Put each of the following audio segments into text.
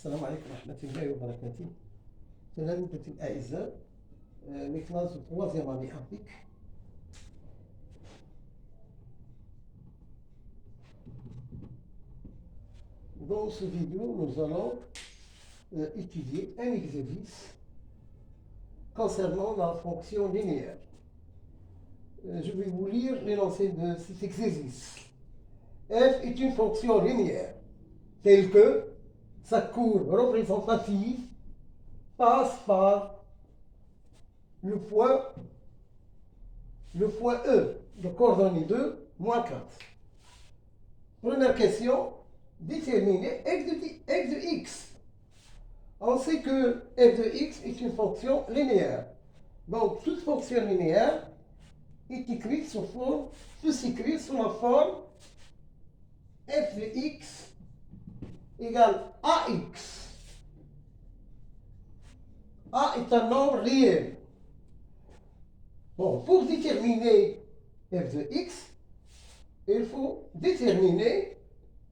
السلام عليكم ورحمة الله وبركاته. تلامذتي الأعزاء، mes classes de troisième année APIC. Dans ce vidéo, nous allons étudier un exercice concernant la fonction linéaire. Je vais vous lire l'énoncé de cet exercice. F est une fonction linéaire telle que sa courbe représentative passe par le point E, de coordonnées 2, moins 4. Première question, déterminer f de x. On sait que f de x est une fonction linéaire. Donc, toute fonction linéaire est écrite peut s'écrire sous la forme f de x égale ax. A est un nombre réel. Bon, pour déterminer f de x, il faut déterminer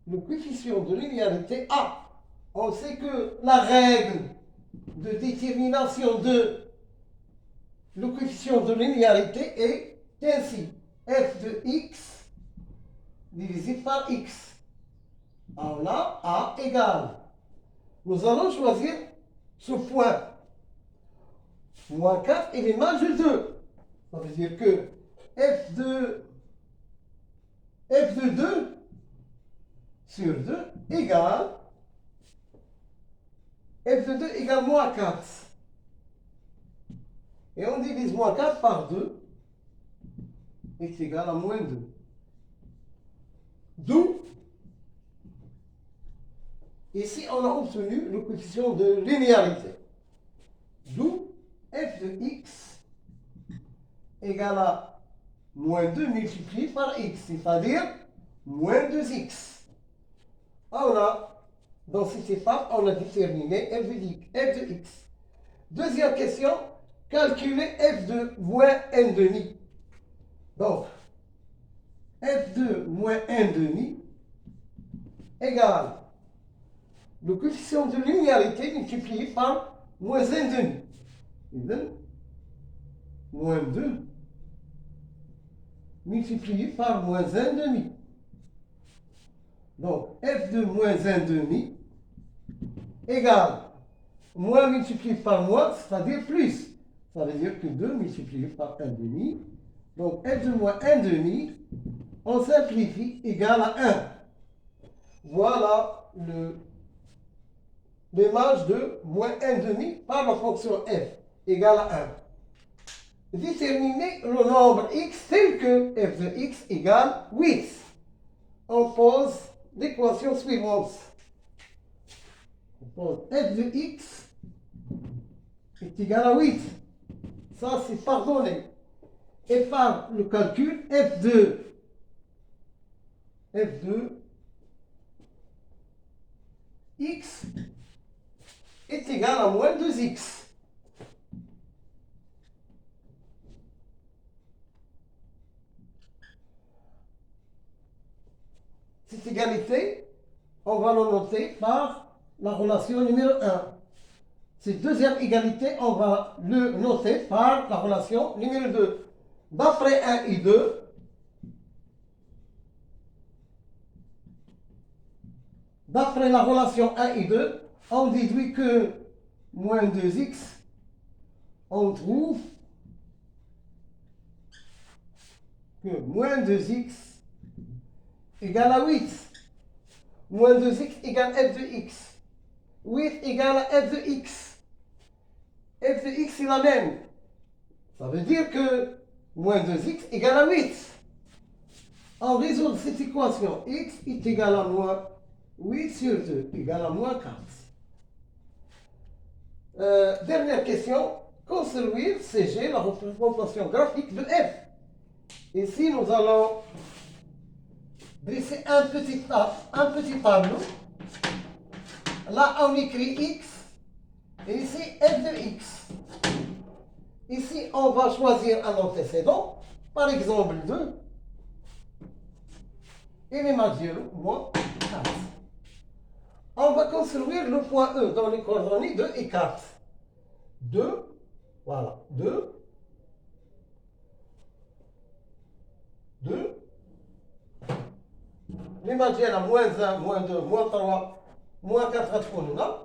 le coefficient de linéarité A. On sait que la règle de détermination de le coefficient de linéarité est ainsi. F de x divisé par x. Alors là, A égale. Nous allons choisir ce point. Moins 4 est l'image de 2. Ça veut dire que f de 2 sur 2 égale f de 2 égale moins 4. Et on divise moins 4 par 2 est égal à moins 2. D'où, ici on a obtenu le coefficient de linéarité. D'où f de x égale à moins 2 multiplié par x, c'est-à-dire moins 2x. Dans cette étape, on a déterminé f de x. Deuxième question, calculer f de moins 1 demi. Donc, f de moins 1 demi égale le coefficient de linéarité multiplié par moins 1 demi. Et donc, moins 2 multiplié par moins 1 demi. Donc, f de moins 1 demi égale moins multiplié par moins, c'est-à-dire plus. Ça veut dire que 2 multiplié par 1 demi. Donc, f de moins 1 demi, on simplifie, égale à 1. Voilà l'image de moins 1 demi par la fonction f égale à 1. Déterminer le nombre x tel que f de x égale 8. On pose l'équation suivante. On pose f de x est égal à 8. Ça, c'est pardonné. Et par le calcul, f de x est égal à moins 2x. Cette égalité, on va le noter par la relation numéro 1. Cette deuxième égalité, on va le noter par la relation numéro 2. D'après 1 et 2, d'après la relation 1 et 2, on déduit que moins 2x, on trouve que moins 2x égale à 8. Moins 2x égale f de x. 8 égale à f de x. F de x est la même. Ça veut dire que moins 2x égale à 8. On résout cette équation. X est égal à moins 8 sur 2 égale à moins 4. Dernière question. Construire CG, la représentation graphique de f. Ici, nous allons dresser un petit tableau. Là, on écrit x. Et ici, f de x. Ici, on va choisir un antécédent. Par exemple, 2. Et l'image 0, moins 4. On va construire le point E dans les coordonnées 2 et 4. 2, voilà, 2, 2. لما ديالها moins 1, moins 2, moins 3, moins 4 غتكون هنا.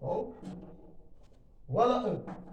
Donc, voilà E.